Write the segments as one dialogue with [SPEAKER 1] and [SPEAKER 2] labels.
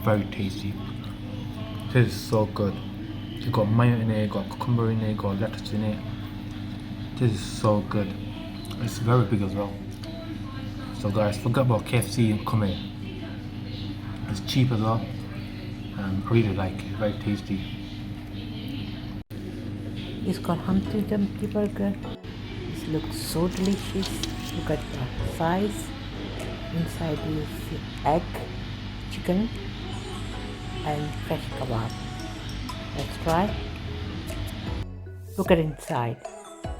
[SPEAKER 1] Very tasty. This is so good. You got mayo in it, got cucumber in it, got lettuce in it. This is so good. It's very big as well. So guys, forget about KFC and come here. It's cheap as well. I really like it. Very tasty.
[SPEAKER 2] It's called Humpty Dumpty Burger. This looks so delicious. Look at the size. Inside is egg, chicken, and fresh kebab. Let's try. Look at inside.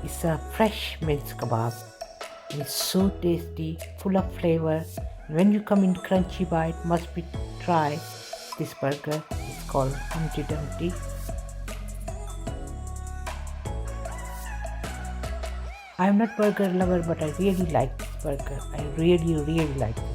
[SPEAKER 2] It's a fresh minced kebab. And it's so tasty, full of flavor. When you come in crunchy bite, must be try this burger. It's called Humpty Dumpty. I'm not burger lover, but I really like this burger. I really like this.